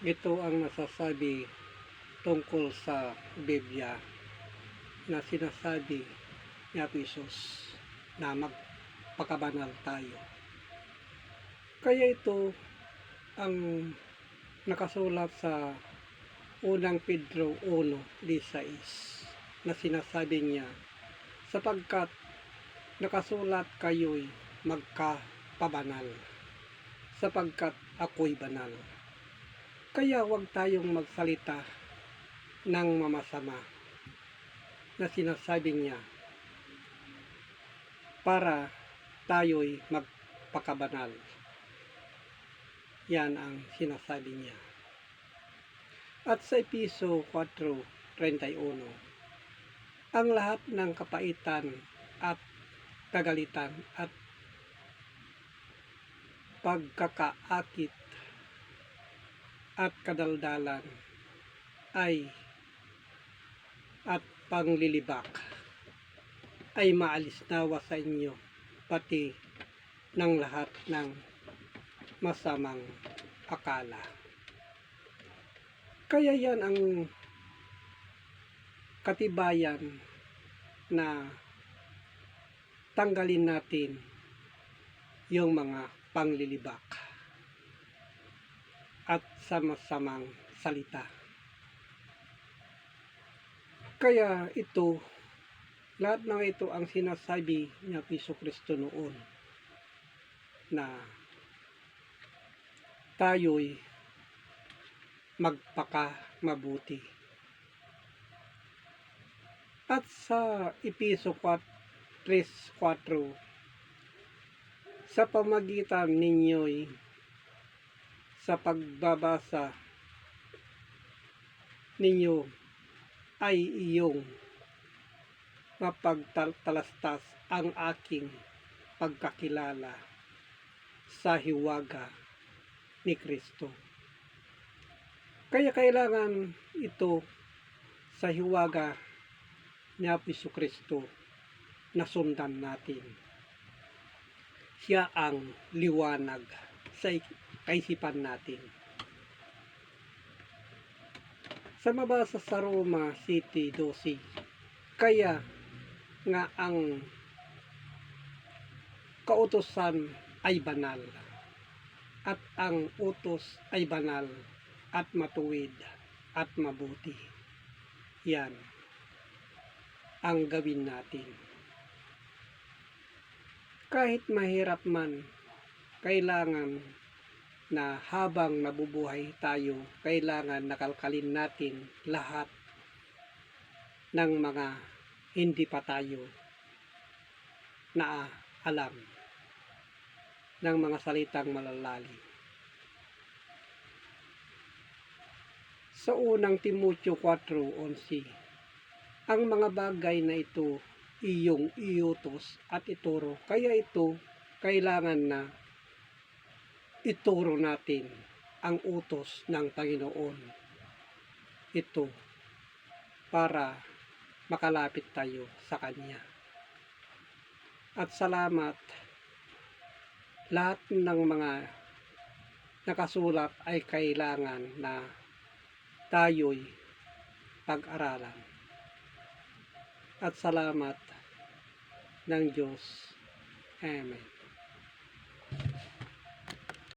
Ito ang nasasabi tungkol sa Biblia na sinasabi ni Apisos na magpakabanal tayo. Kaya ito ang nakasulat sa unang Pedro 1:16 na sinasabi niya, sapagkat nakasulat kayo'y magkapabanal, sapagkat ako'y banal. Kaya huwag tayong magsalita ng mamasama na sinasabi niya para tayo'y magpakabanal. Yan ang sinasabi niya. At sa Episo 4:31, ang lahat ng kapaitan at kagalitan at pagkakaakit at kadaldalan ay at panglilibak ay maalis nawa sa inyo, pati ng lahat ng masamang akala. Kaya yan ang katibayan na tanggalin natin yung mga panglilibak at sama-samang salita. Kaya ito, lahat ng ito ang sinasabi ni Jesucristo noon na tayo'y magpakamabuti. At sa Episo 3:4, sa pamagitan ninyo'y sa pagbabasa ninyo ay iyong mapagtalastas ang aking pagkakilala sa hiwaga ni Kristo. Kaya kailangan ito sa hiwaga ni Jesucristo na sundan natin. Siya ang liwanag sa kaisipan natin. Sa mabasa sa Roma City 12, kaya nga ang kautusan ay banal, at ang utos ay banal at matuwid at mabuti. Yan ang gawin natin. Kahit mahirap man, kailangan na habang nabubuhay tayo, kailangan nakalkalin natin lahat ng mga hindi pa tayo alam ng mga salitang malalalim. Sa unang Timoteo 4:11, ang mga bagay na ito iyong iutos at ituro. Kaya ito, kailangan na ituro natin ang utos ng Panginoon. Ito para makalapit tayo sa Kanya. At salamat, lahat ng mga nakasulat ay kailangan na tayo'y pag-aralan. At salamat ng Diyos. Amen.